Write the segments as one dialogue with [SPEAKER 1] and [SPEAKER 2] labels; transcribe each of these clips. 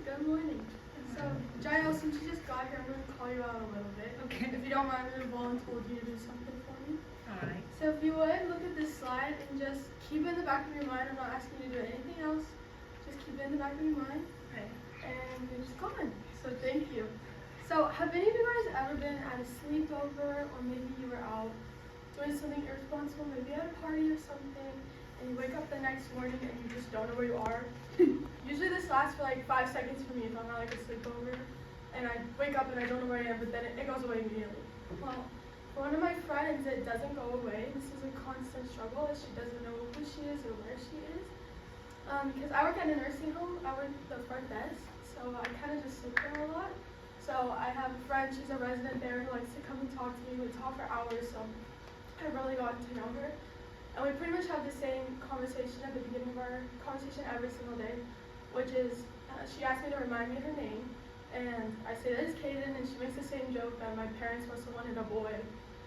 [SPEAKER 1] Good morning. So, Jael, since you just got here, I'm going to call you out a little bit.
[SPEAKER 2] Okay.
[SPEAKER 1] If you don't mind, I'm going to volunteer you to do something for me.
[SPEAKER 2] Alright.
[SPEAKER 1] So if you would, look at this slide and just keep it in the back of your mind. I'm not asking you to do anything else. Just keep it in the back of your mind.
[SPEAKER 2] Okay.
[SPEAKER 1] And you're just gone. So thank you. So have any of you guys ever been at a sleepover, or maybe you were out doing something irresponsible, maybe at a party or something, and you wake up the next morning and you just don't know where you are? Usually this lasts for like 5 seconds for me if I'm at like a sleepover, and I wake up and I don't know where I am, but then it goes away immediately. Well, for one of my friends, it doesn't go away. This is a constant struggle, as she doesn't know who she is or where she is. Because I work at a nursing home, I work the front desk, so I kind of just sit there a lot. So I have a friend, she's a resident there, who likes to come and talk to me. We talk for hours, so I've really gotten to know her. And we pretty much have the same conversation at the beginning of our conversation every single day, which is, she asked me to remind me of her name, and I say that it's Kaden, and she makes the same joke that my parents must have wanted a boy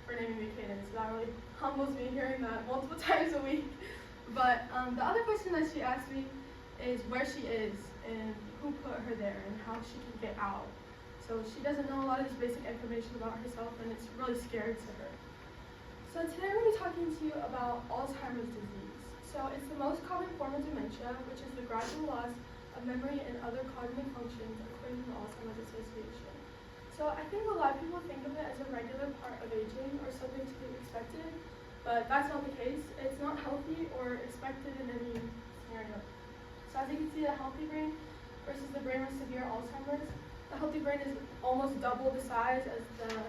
[SPEAKER 1] for naming me Kaden, so that really humbles me hearing that multiple times a week. But the other question that she asked me is where she is, and who put her there, and how she can get out. So she doesn't know a lot of this basic information about herself, and it's really scary to her. So today we're going to be talking to you about Alzheimer's disease. So it's the most common form of dementia, which is the gradual loss of memory and other cognitive functions, according to the Alzheimer's Association. So I think a lot of people think of it as a regular part of aging or something to be expected, but that's not the case. It's not healthy or expected in any scenario. So as you can see, the healthy brain versus the brain with severe Alzheimer's, the healthy brain is almost double the size as the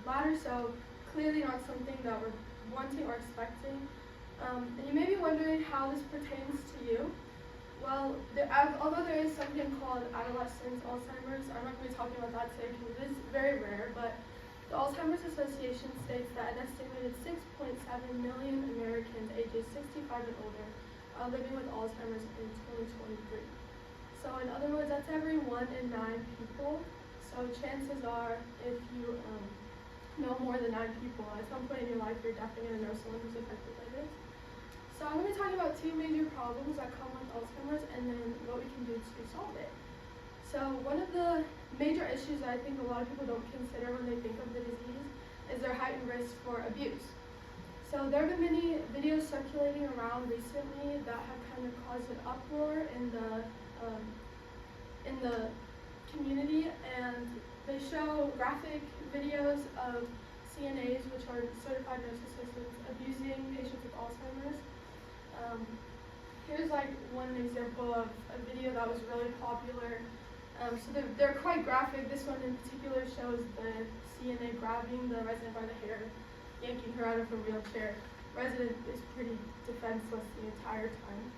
[SPEAKER 1] latter, so clearly not something that we're wanting or expecting. And you may be wondering how this pertains to you. Well, although there is something called adolescent Alzheimer's, I'm not going to be talking about that today because it is very rare, but the Alzheimer's Association states that an estimated 6.7 million Americans ages 65 and older are living with Alzheimer's in 2023. So in other words, that's every 1 in 9 people. So chances are, if you know more than 9 people, at some point in your life, you're definitely going to know someone who's affected by this. So I'm going to talk about 2 major problems that come with Alzheimer's and then what we can do to solve it. So one of the major issues that I think a lot of people don't consider when they think of the disease is their heightened risk for abuse. So there have been many videos circulating around recently that have kind of caused an uproar in the community, and they show graphic videos of CNAs, which are certified nurse assistants, abusing patients with Alzheimer's. Here's like one example of a video that was really popular. So they're quite graphic. This one in particular shows the CNA grabbing the resident by the hair, yanking her out of her wheelchair. Resident is pretty defenseless the entire time.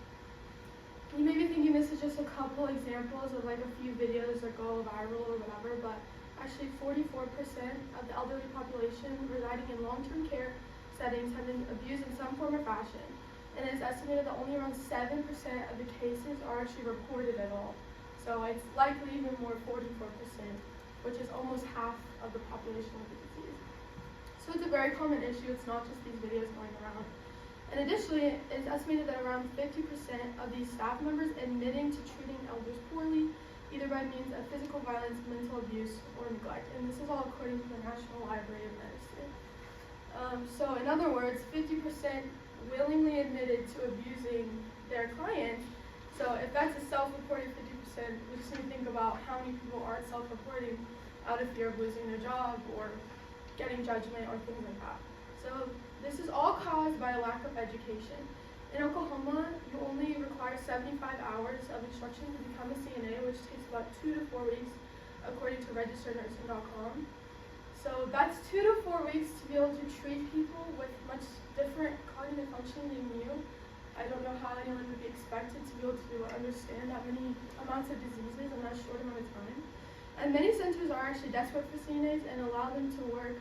[SPEAKER 1] You may be thinking this is just a couple examples of like a few videos that go viral or whatever, but actually 44% of the elderly population residing in long-term care settings have been abused in some form or fashion. And it's estimated that only around 7% of the cases are actually reported at all. So it's likely even more, 44%, which is almost half of the population with the disease. So it's a very common issue. It's not just these videos going around. And additionally, it's estimated that around 50% of these staff members admitting to treating elders poorly, either by means of physical violence, mental abuse, or neglect. And this is all according to the National Library of Medicine. So in other words, 50% willingly admitted to abusing their client. So if that's a self-reported 50%, we just need to think about how many people aren't self-reporting out of fear of losing their job or getting judgment or things like that. So this is all caused by a lack of education. In Oklahoma, you only require 75 hours of instruction to become a CNA, which takes about 2 to 4 weeks, according to registerednursing.com. So that's 2 to 4 weeks to be able to treat people with much different cognitive functioning than you. I don't know how anyone would be expected to be able to understand that many amounts of diseases in that short amount of time. And many centers are actually desperate for CNAs and allow them to work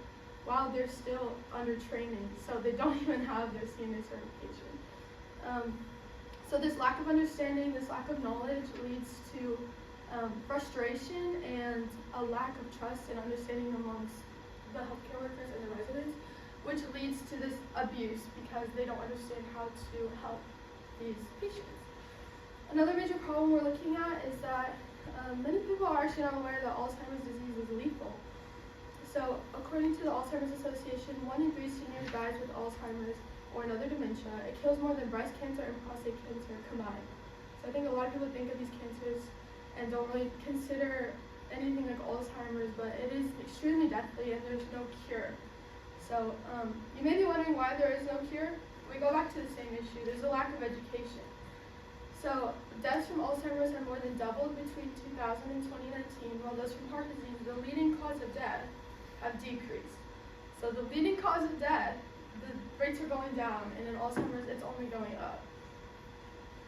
[SPEAKER 1] while they're still under training, so they don't even have their CNA certification. So this lack of understanding, this lack of knowledge leads to frustration and a lack of trust and understanding amongst the healthcare workers and the residents, which leads to this abuse because they don't understand how to help these patients. Another major problem we're looking at is that actually not aware that Alzheimer's disease is lethal. So, according to the Alzheimer's Association, 1 in 3 seniors dies with Alzheimer's or another dementia. It kills more than breast cancer and prostate cancer combined. So I think a lot of people think of these cancers and don't really consider anything like Alzheimer's, but it is extremely deathly and there's no cure. So you may be wondering why there is no cure. We go back to the same issue. There's a lack of education. So deaths from Alzheimer's have more than doubled between 2000 and 2019, while those from heart disease, the leading cause of death, have decreased. So the leading cause of death, the rates are going down, and in Alzheimer's, it's only going up.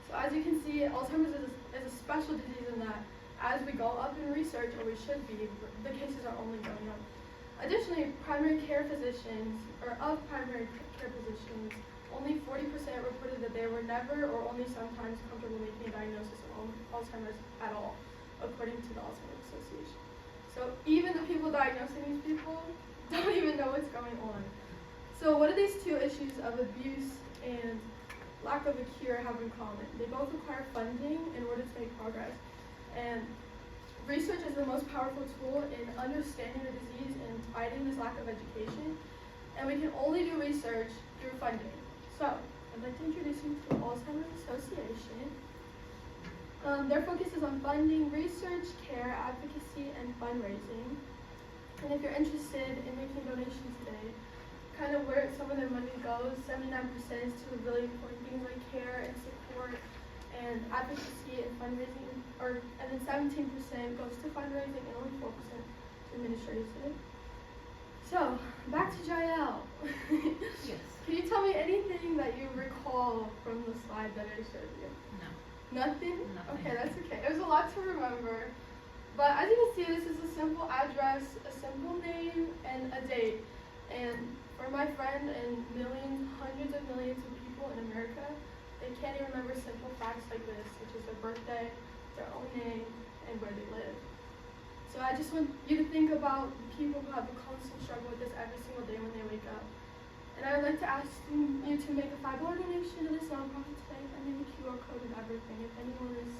[SPEAKER 1] So as you can see, Alzheimer's is a special disease in that as we go up in research, or we should be, the cases are only going up. Additionally, primary care physicians, or of primary care physicians, only 40% reported that they were never or only sometimes comfortable making a diagnosis of Alzheimer's at all, according to the Alzheimer's Association. So even the people diagnosing these people don't even know what's going on. So what do these two issues of abuse and lack of a cure have in common? They both require funding in order to make progress. And research is the most powerful tool in understanding the disease and fighting this lack of education. And we can only do research through funding. So I'd like to introduce you to the Alzheimer's Association. Their focus is on funding research, care, advocacy, and fundraising. And if you're interested in making donations today, kind of where some of their money goes, 79% is to really important things like care and support and advocacy and fundraising, and then 17% goes to fundraising and only 4% to administrative. So, back to Jael.
[SPEAKER 2] Yes.
[SPEAKER 1] Can you tell me anything that you recall from the slide that I showed you?
[SPEAKER 2] No.
[SPEAKER 1] Nothing?
[SPEAKER 2] Nothing.
[SPEAKER 1] Okay, that's okay. It was a lot to remember. But as you can see, this is a simple address, a simple name, and a date. And for my friend and millions, hundreds of millions of people in America, they can't even remember simple facts like this, such as their birthday, their own name, and where they live. So I just want you to think about the people who have a constant struggle with this every single day when they wake up. And I would like to ask you to make a $5 donation to this nonprofit today. I mean the QR code and everything, if anyone is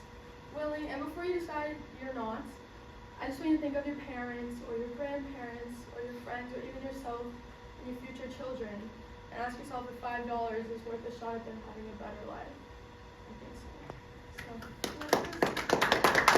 [SPEAKER 1] willing. And before you decide you're not, I just want you to think of your parents or your grandparents or your friends or even yourself and your future children and ask yourself if $5 is worth a shot at them having a better life. I think so.